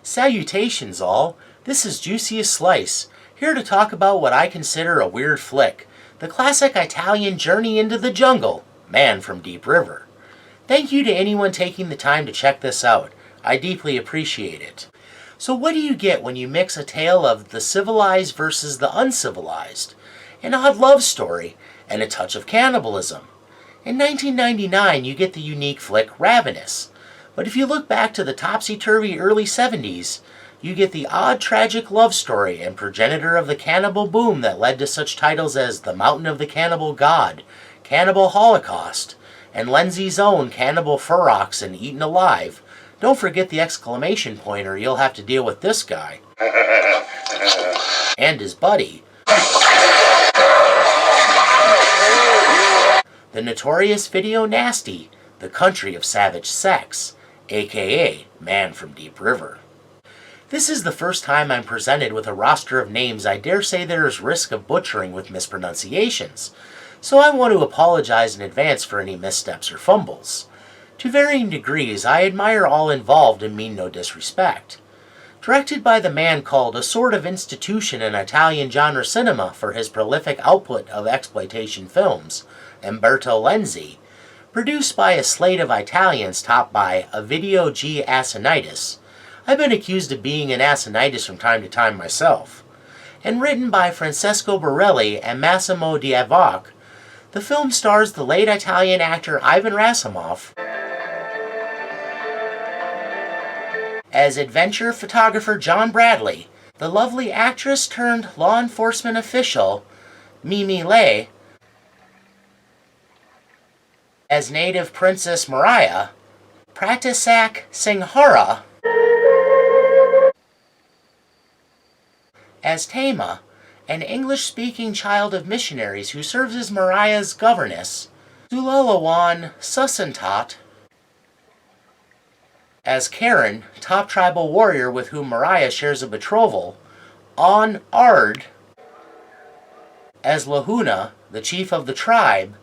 Salutations all, this is Juiciest Slice, here to talk about what I consider a weird flick, the classic Italian journey into the jungle, Man from Deep River. Thank you to anyone taking the time to check this out, I deeply appreciate it. So what do you get when you mix a tale of the civilized versus the uncivilized? An odd love story, and a touch of cannibalism. In 1999 you get the unique flick Ravenous. But if you look back to the topsy-turvy early 70s, you get the odd tragic love story and progenitor of the cannibal boom that led to such titles as The Mountain of the Cannibal God, Cannibal Holocaust, and Lenzi's own Cannibal Ferox and Eaten Alive. Don't forget the exclamation point or you'll have to deal with this guy. And his buddy. The notorious Video Nasty, the country of savage sex, aka Man from Deep River. This is the first time I'm presented with a roster of names I dare say there is risk of butchering with mispronunciations, so I want to apologize in advance for any missteps or fumbles. To varying degrees, I admire all involved and mean no disrespect. Directed by the man called a sort of institution in Italian genre cinema for his prolific output of exploitation films, Umberto Lenzi. Produced by a slate of Italians topped by Ovidio G. Assonitis. I've been accused of being an Assonitis from time to time myself. And written by Francesco Borelli and Massimo Diavock, the film stars the late Italian actor Ivan Rassimov as adventure photographer John Bradley, the lovely actress turned law enforcement official Mimi Lei, as native Princess Mariah, Pratisak Singhara, as Tama, an English-speaking child of missionaries who serves as Mariah's governess, Sulalawan Susantat, as Karen, top tribal warrior with whom Mariah shares a betrothal, On Ard, as Lahuna, the chief of the tribe,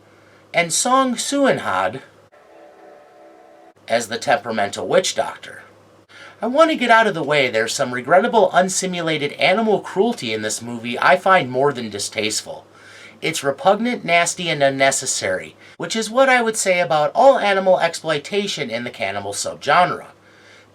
and Song Suanhad as the temperamental witch doctor. I want to get out of the way. There's some regrettable unsimulated animal cruelty in this movie I find more than distasteful. It's repugnant, nasty, and unnecessary, which is what I would say about all animal exploitation in the cannibal subgenre.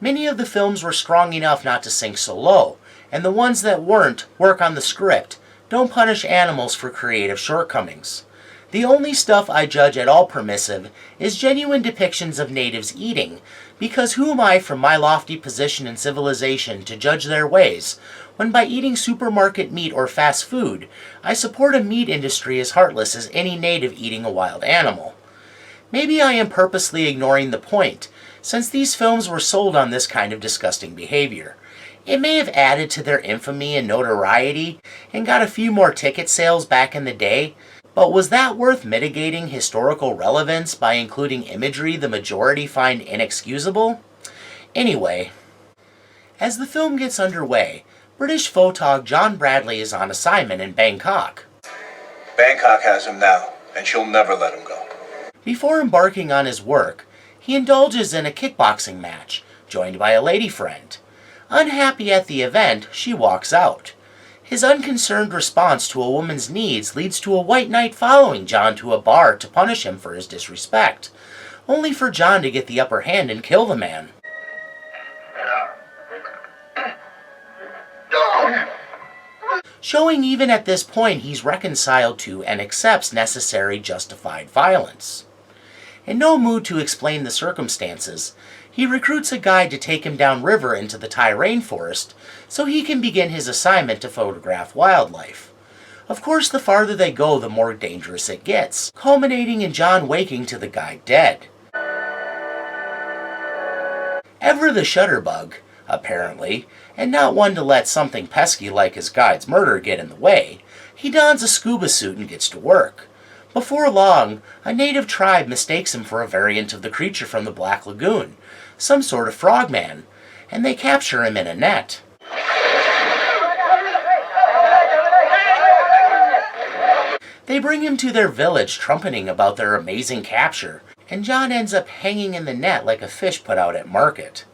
Many of the films were strong enough not to sink so low, and the ones that weren't work on the script, don't punish animals for creative shortcomings. The only stuff I judge at all permissive is genuine depictions of natives eating, because who am I from my lofty position in civilization to judge their ways, when by eating supermarket meat or fast food, I support a meat industry as heartless as any native eating a wild animal. Maybe I am purposely ignoring the point, since these films were sold on this kind of disgusting behavior. It may have added to their infamy and notoriety, and got a few more ticket sales back in the day, but was that worth mitigating historical relevance by including imagery the majority find inexcusable? Anyway, as the film gets underway, British photog John Bradley is on assignment in Bangkok. Bangkok has him now, and she'll never let him go. Before embarking on his work, he indulges in a kickboxing match, joined by a lady friend. Unhappy at the event, she walks out. His unconcerned response to a woman's needs leads to a white knight following John to a bar to punish him for his disrespect, only for John to get the upper hand and kill the man. Showing even at this point he's reconciled to and accepts necessary justified violence. In no mood to explain the circumstances, he recruits a guide to take him downriver into the Thai rainforest so he can begin his assignment to photograph wildlife. Of course, the farther they go, the more dangerous it gets, culminating in John waking to the guide dead. Ever the shutterbug, apparently, and not one to let something pesky like his guide's murder get in the way, he dons a scuba suit and gets to work. Before long, a native tribe mistakes him for a variant of the creature from the Black Lagoon, some sort of frogman, and they capture him in a net. They bring him to their village trumpeting about their amazing capture, and John ends up hanging in the net like a fish put out at market.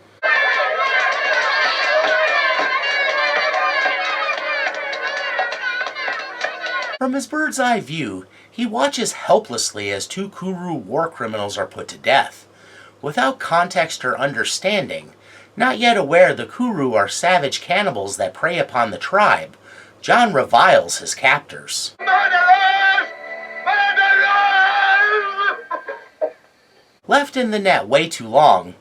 From his bird's eye view, he watches helplessly as two Kuru war criminals are put to death. Without context or understanding, not yet aware the Kuru are savage cannibals that prey upon the tribe, John reviles his captors. Murderers! Murderers! Left in the net way too long,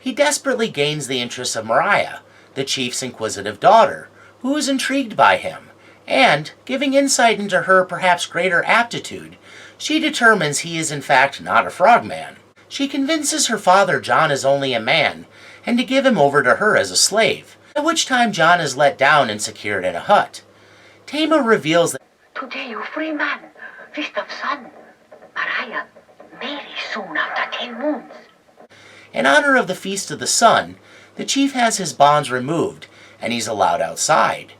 he desperately gains the interest of Mariah, the chief's inquisitive daughter, who is intrigued by him, and, giving insight into her perhaps greater aptitude, she determines he is in fact not a frogman. She convinces her father John is only a man, and to give him over to her as a slave, at which time John is let down and secured in a hut. Tama reveals that Today you free man, feast of sun. Mariah, marry soon after 10 moons. in honor of the Feast of the Sun, the chief has his bonds removed, and he's allowed outside.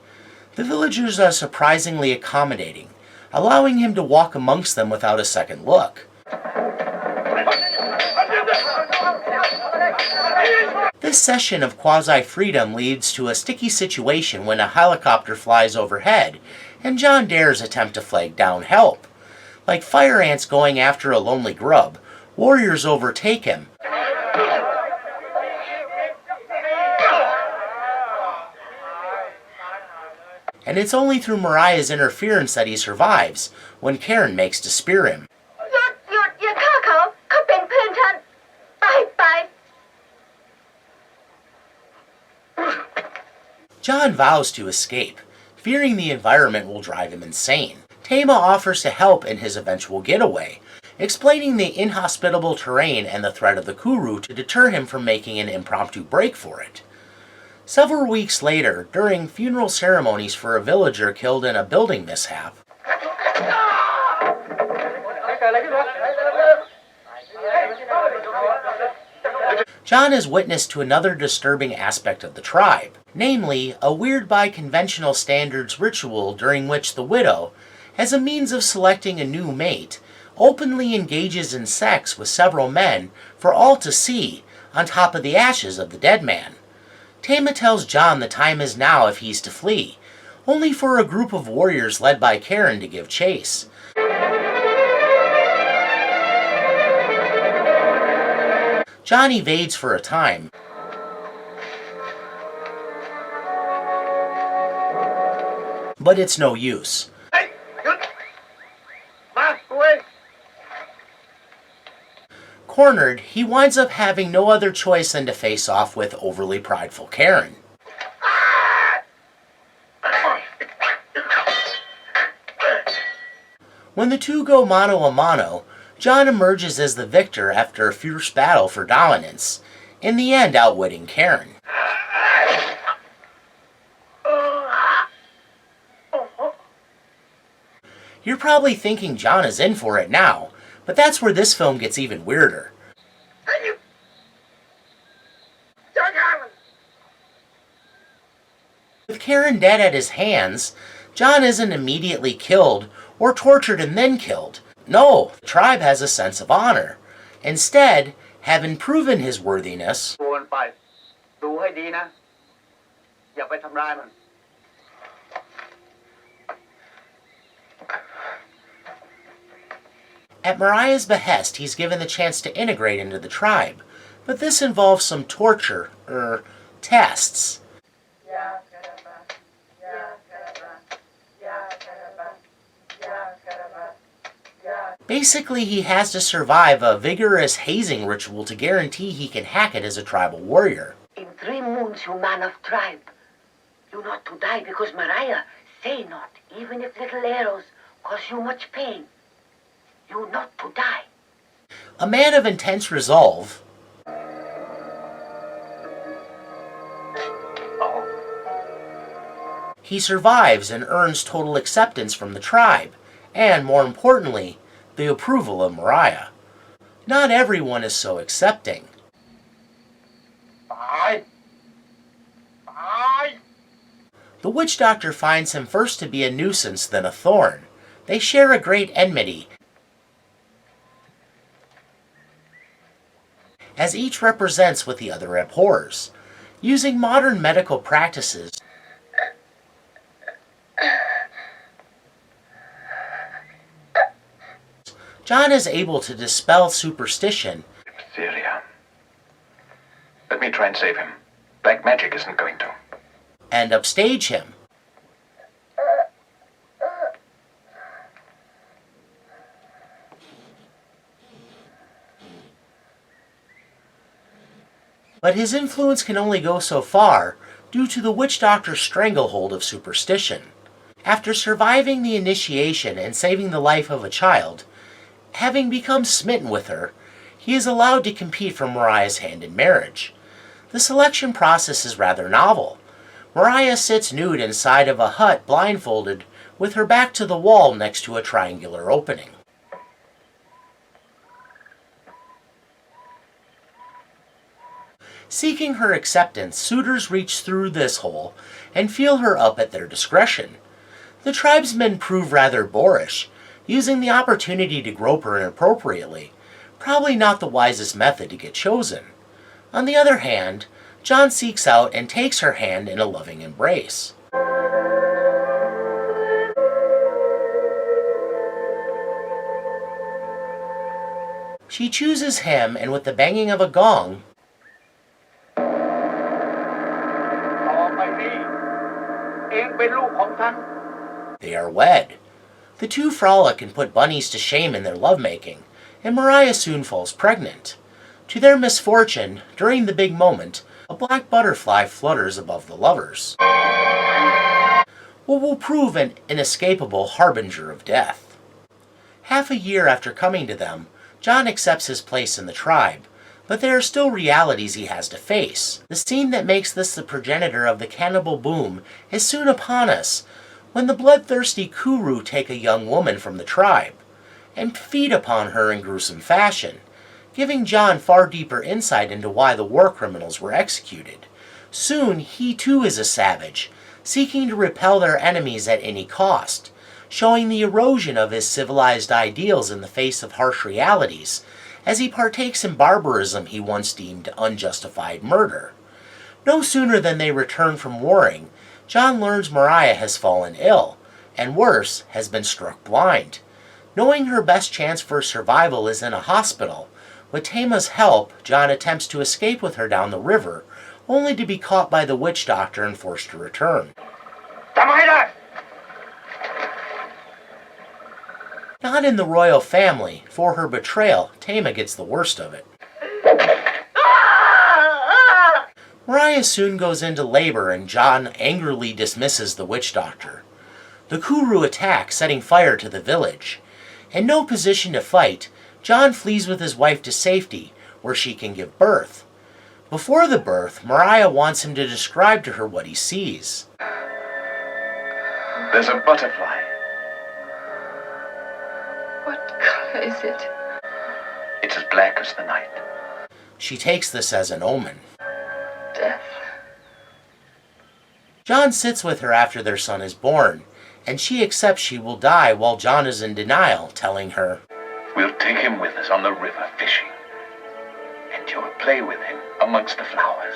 The villagers are surprisingly accommodating, allowing him to walk amongst them without a second look. This session of quasi-freedom leads to a sticky situation when a helicopter flies overhead, and John dares attempt to flag down help. Like fire ants going after a lonely grub, warriors overtake him. And it's only through Mariah's interference that he survives, when Karen makes to spear him. อย่าฆ่าเขาเขาเป็นเพื่อนฉันไป John vows to escape, fearing the environment will drive him insane. Tama offers to help in his eventual getaway, explaining the inhospitable terrain and the threat of the Kuru to deter him from making an impromptu break for it. Several weeks later, during funeral ceremonies for a villager killed in a building mishap, John is witness to another disturbing aspect of the tribe, namely, a weird by conventional standards ritual during which the widow, as a means of selecting a new mate, openly engages in sex with several men for all to see on top of the ashes of the dead man. Tama tells John the time is now if he's to flee, only for a group of warriors led by Karen to give chase. John evades for a time, but it's no use. Hey! Good! Back away! Cornered, he winds up having no other choice than to face off with overly prideful Karen. When the two go mano a mano, John emerges as the victor after a fierce battle for dominance, in the end outwitting Karen. You're probably thinking John is in for it now, but that's where this film gets even weirder. With Karen dead at his hands, John isn't immediately killed or tortured and then killed. No, the tribe has a sense of honor. Instead, having proven his worthiness, ไปดูให้ดีนะอย่าไปทำร้ายมัน at Mariah's behest, he's given the chance to integrate into the tribe. But this involves some torture, tests. Basically, he has to survive a vigorous hazing ritual to guarantee he can hack it as a tribal warrior. In 3 moons, you man of tribe. You not to die because Mariah say not, even if little arrows cause you much pain. You not to die. A man of intense resolve, he survives and earns total acceptance from the tribe, and more importantly, the approval of Mariah. Not everyone is so accepting. ตายตาย The witch doctor finds him first to be a nuisance, then a thorn. They share a great enmity, as each represents what the other abhors. Using modern medical practices, John is able to dispel superstition. Diphtheria. Let me try and save him. Black magic isn't going to. And upstage him. But his influence can only go so far due to the witch doctor's stranglehold of superstition. After surviving the initiation and saving the life of a child, having become smitten with her, he is allowed to compete for Mariah's hand in marriage. The selection process is rather novel. Mariah sits nude inside of a hut blindfolded with her back to the wall next to a triangular opening. Seeking her acceptance, suitors reach through this hole and feel her up at their discretion. The tribesmen prove rather boorish, using the opportunity to grope her inappropriately, probably not the wisest method to get chosen. On the other hand, John seeks out and takes her hand in a loving embrace. She chooses him, and with the banging of a gong, they are wed. The two frolic and put bunnies to shame in their lovemaking, and Mariah soon falls pregnant. To their misfortune, during the big moment, a black butterfly flutters above the lovers, what will prove an inescapable harbinger of death. Half a year after coming to them, John accepts his place in the tribe, but there are still realities he has to face. The scene that makes this the progenitor of the cannibal boom is soon upon us, when the bloodthirsty Kuru take a young woman from the tribe and feed upon her in gruesome fashion, giving John far deeper insight into why the war criminals were executed. Soon he too is a savage, seeking to repel their enemies at any cost, showing the erosion of his civilized ideals in the face of harsh realities, as he partakes in barbarism he once deemed unjustified murder. No sooner than they return from warring, John learns Mariah has fallen ill, and worse, has been struck blind. Knowing her best chance for survival is in a hospital, with Tama's help, John attempts to escape with her down the river, only to be caught by the witch doctor and forced to return. Not in the royal family. For her betrayal, Tama gets the worst of it. Mariah soon goes into labor, and John angrily dismisses the witch doctor. The Kuru attack, setting fire to the village. In no position to fight, John flees with his wife to safety, where she can give birth. Before the birth, Mariah wants him to describe to her what he sees. There's a butterfly. What color is it? It's as black as the night. She takes this as an omen. Death. John sits with her after their son is born, and she accepts she will die while John is in denial, telling her, We'll take him with us on the river fishing, and you'll play with him amongst the flowers.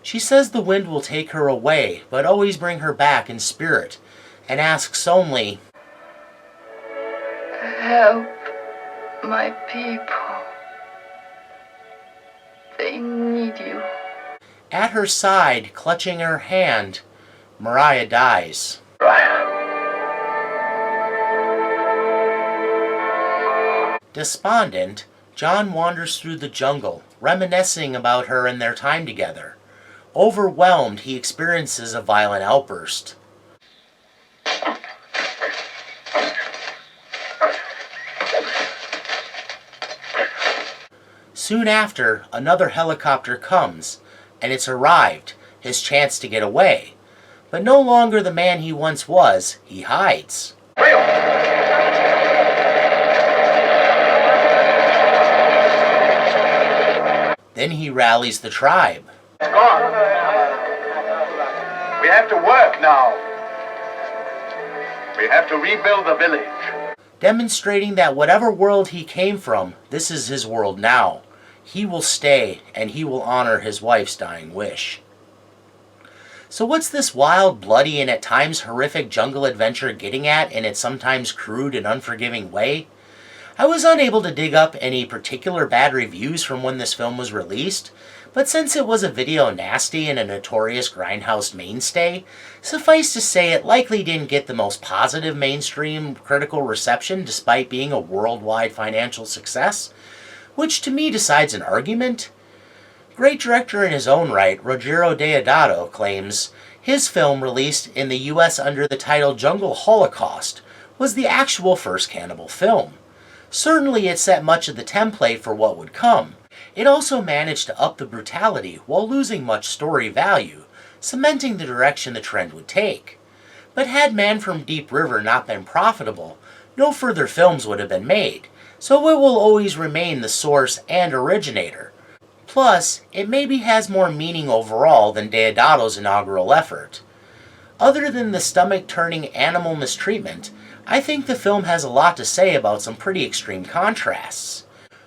She says the wind will take her away, but always bring her back in spirit, and asks only, Help my people. They need you. At her side, clutching her hand, Mariah dies. Brian. Despondent, John wanders through the jungle, reminiscing about her and their time together. Overwhelmed, he experiences a violent outburst. Soon after, another helicopter comes, and it's arrived, his chance to get away. But no longer the man he once was, he hides. Then he rallies the tribe. It's gone. We have to work now. We have to rebuild the village. Demonstrating that whatever world he came from, this is his world now. He will stay, and he will honor his wife's dying wish. So what's this wild, bloody, and at times horrific jungle adventure getting at in its sometimes crude and unforgiving way? I was unable to dig up any particular bad reviews from when this film was released, but since it was a video nasty and a notorious grindhouse mainstay, suffice to say it likely didn't get the most positive mainstream critical reception despite being a worldwide financial success, which to me decides an argument. Great director in his own right, Ruggero Deodato claims his film, released in the US under the title Jungle Holocaust, was the actual first cannibal film. Certainly it set much of the template for what would come. It also managed to up the brutality while losing much story value, cementing the direction the trend would take. But had Man from Deep River not been profitable, no further films would have been made, so it will always remain the source and originator. Plus, it maybe has more meaning overall than Deodato's inaugural effort. Other than the stomach-turning animal mistreatment, I think the film has a lot to say about some pretty extreme contrasts.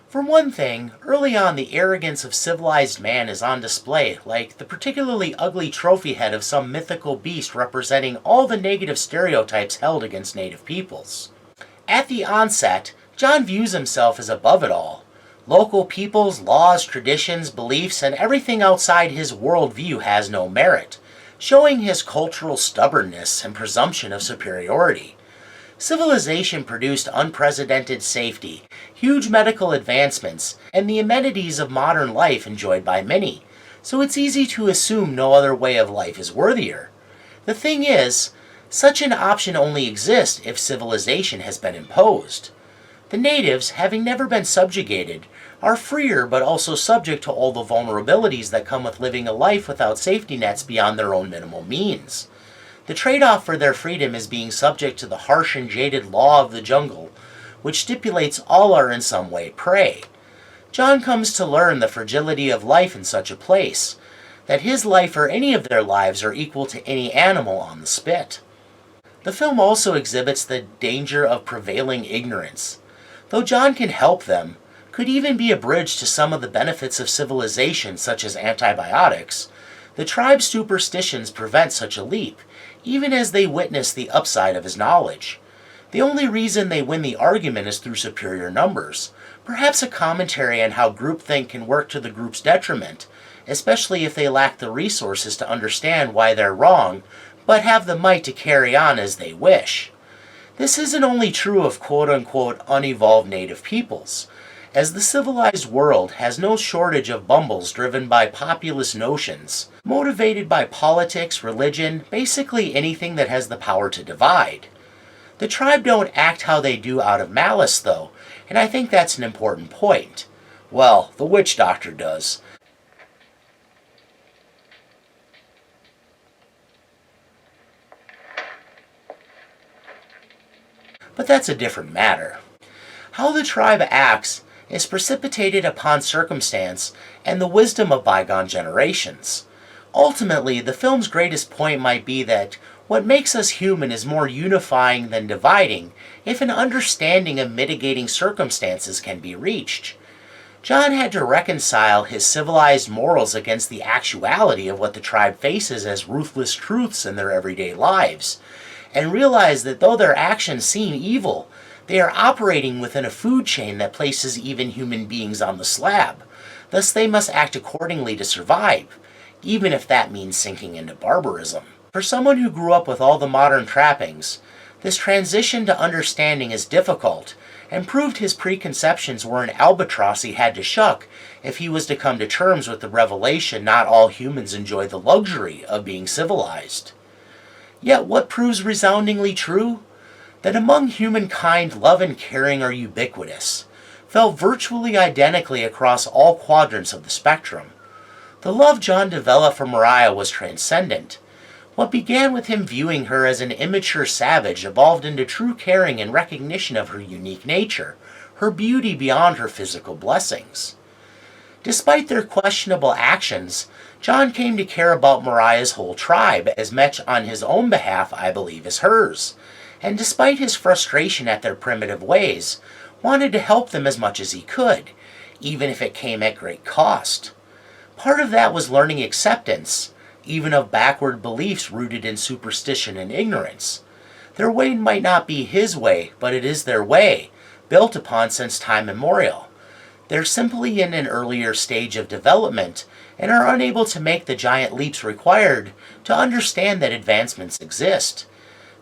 For one thing, early on the arrogance of civilized man is on display, like the particularly ugly trophy head of some mythical beast representing all the negative stereotypes held against native peoples. At the onset, John views himself as above it all. Local peoples, laws, traditions, beliefs, and everything outside his worldview has no merit, showing his cultural stubbornness and presumption of superiority. Civilization produced unprecedented safety, huge medical advancements, and the amenities of modern life enjoyed by many, so it's easy to assume no other way of life is worthier. The thing is, such an option only exists if civilization has been imposed. The natives, having never been subjugated, are freer but also subject to all the vulnerabilities that come with living a life without safety nets beyond their own minimal means. The trade-off for their freedom is being subject to the harsh and jaded law of the jungle, which stipulates all are in some way prey. John comes to learn the fragility of life in such a place, that his life or any of their lives are equal to any animal on the spit. The film also exhibits the danger of prevailing ignorance. Though John can help them, could even be a bridge to some of the benefits of civilization such as antibiotics, the tribe's superstitions prevent such a leap, even as they witness the upside of his knowledge. The only reason they win the argument is through superior numbers, perhaps a commentary on how groupthink can work to the group's detriment, especially if they lack the resources to understand why they're wrong, but have the might to carry on as they wish. This isn't only true of quote-unquote unevolved native peoples, as the civilized world has no shortage of bumbles driven by populist notions, motivated by politics, religion, basically anything that has the power to divide. The tribe don't act how they do out of malice, though, and I think that's an important point. Well, the witch doctor does. But that's a different matter. How the tribe acts is precipitated upon circumstance and the wisdom of bygone generations. Ultimately, the film's greatest point might be that what makes us human is more unifying than dividing if an understanding of mitigating circumstances can be reached. John had to reconcile his civilized morals against the actuality of what the tribe faces as ruthless truths in their everyday lives, and realize that though their actions seem evil, they are operating within a food chain that places even human beings on the slab. Thus they must act accordingly to survive, even if that means sinking into barbarism. For someone who grew up with all the modern trappings, this transition to understanding is difficult, and proved his preconceptions were an albatross he had to shuck if he was to come to terms with the revelation not all humans enjoy the luxury of being civilized. Yet what proves resoundingly true? That among humankind, love and caring are ubiquitous, felt virtually identically across all quadrants of the spectrum. The love John developed for Mariah was transcendent. What began with him viewing her as an immature savage evolved into true caring and recognition of her unique nature, her beauty beyond her physical blessings. Despite their questionable actions, John came to care about Mariah's whole tribe as much on his own behalf, I believe, as hers, and despite his frustration at their primitive ways, wanted to help them as much as he could, even if it came at great cost. Part of that was learning acceptance, even of backward beliefs rooted in superstition and ignorance. Their way might not be his way, but it is their way, built upon since time immemorial. They're simply in an earlier stage of development and are unable to make the giant leaps required to understand that advancements exist.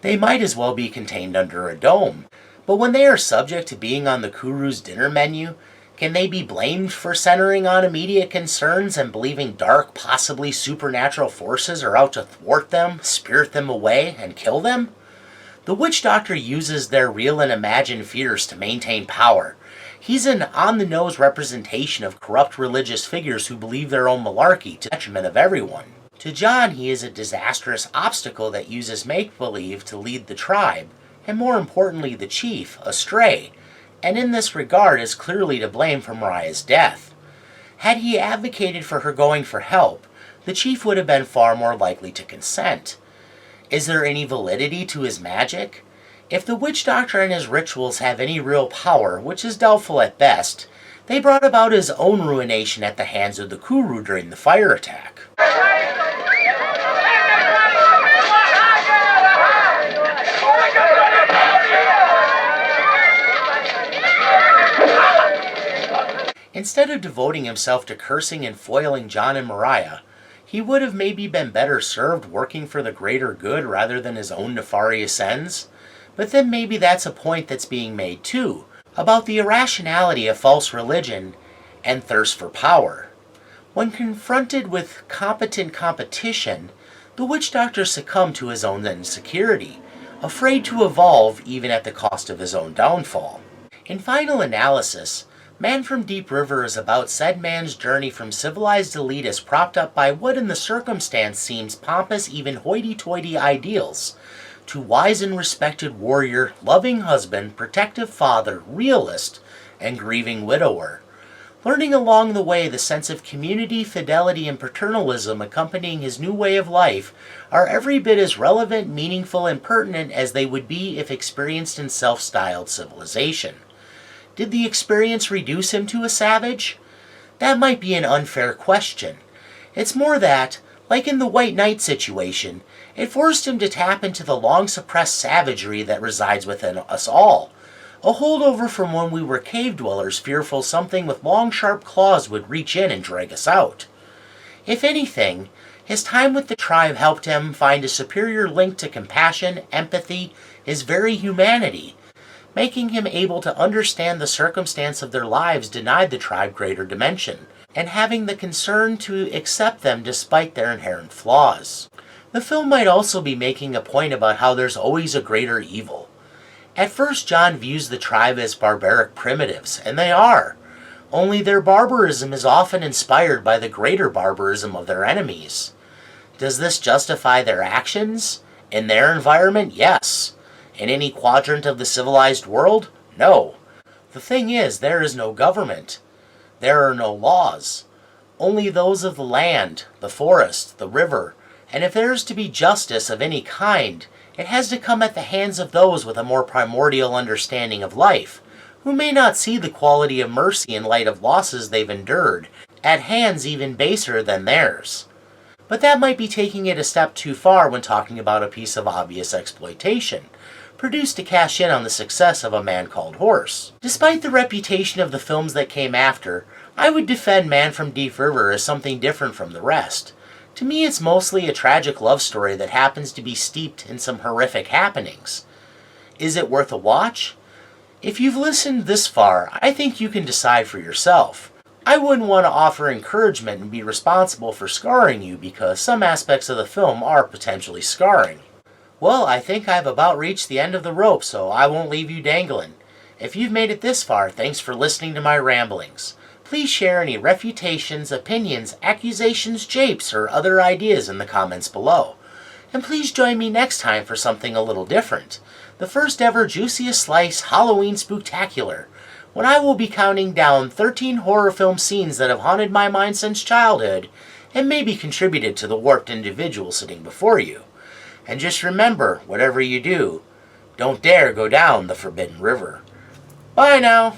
They might as well be contained under a dome, but when they are subject to being on the Kuru's dinner menu, can they be blamed for centering on immediate concerns and believing dark, possibly supernatural forces are out to thwart them, spirit them away, and kill them? The witch doctor uses their real and imagined fears to maintain power. He's an on-the-nose representation of corrupt religious figures who believe their own malarkey to the detriment of everyone. To John, he is a disastrous obstacle that uses make-believe to lead the tribe, and more importantly the chief, astray, and in this regard is clearly to blame for Mariah's death. Had he advocated for her going for help, the chief would have been far more likely to consent. Is there any validity to his magic? If the witch doctor and his rituals have any real power, which is doubtful at best, they brought about his own ruination at the hands of the Kuru during the fire attack. Instead of devoting himself to cursing and foiling John and Mariah, he would have maybe been better served working for the greater good rather than his own nefarious ends. But then maybe that's a point that's being made too, about the irrationality of false religion and thirst for power. When confronted with competent competition, the witch doctor succumbed to his own insecurity, afraid to evolve even at the cost of his own downfall. In final analysis, Man from Deep River is about said man's journey from civilized elitist propped up by what in the circumstance seems pompous, even hoity-toity ideals, to wise and respected warrior, loving husband, protective father, realist, and grieving widower. Learning along the way the sense of community, fidelity, and paternalism accompanying his new way of life are every bit as relevant, meaningful, and pertinent as they would be if experienced in self-styled civilization. Did the experience reduce him to a savage? That might be an unfair question. It's more that, like in the White Knight situation, it forced him to tap into the long-suppressed savagery that resides within us all, a holdover from when we were cave dwellers fearful something with long sharp claws would reach in and drag us out. If anything, his time with the tribe helped him find a superior link to compassion, empathy, his very humanity, making him able to understand the circumstance of their lives denied the tribe greater dimension, and having the concern to accept them despite their inherent flaws. The film might also be making a point about how there's always a greater evil. At first, John views the tribe as barbaric primitives, and they are, only their barbarism is often inspired by the greater barbarism of their enemies. Does this justify their actions? In their environment, yes. In any quadrant of the civilized world? No. The thing is, there is no government. There are no laws. Only those of the land, the forest, the river, and if there is to be justice of any kind, it has to come at the hands of those with a more primordial understanding of life, who may not see the quality of mercy in light of losses they've endured, at hands even baser than theirs. But that might be taking it a step too far when talking about a piece of obvious exploitation, produced to cash in on the success of A Man Called Horse. Despite the reputation of the films that came after, I would defend Man from Deep River as something different from the rest. To me, it's mostly a tragic love story that happens to be steeped in some horrific happenings. Is it worth a watch? If you've listened this far, I think you can decide for yourself. I wouldn't want to offer encouragement and be responsible for scarring you because some aspects of the film are potentially scarring. Well, I think I've about reached the end of the rope, so I won't leave you dangling. If you've made it this far, thanks for listening to my ramblings. Please share any refutations, opinions, accusations, japes, or other ideas in the comments below. And please join me next time for something a little different. The first ever Juiciest Slice Halloween Spooktacular, when I will be counting down 13 horror film scenes that have haunted my mind since childhood, and maybe contributed to the warped individual sitting before you. And just remember, whatever you do, don't dare go down the Forbidden River. Bye now!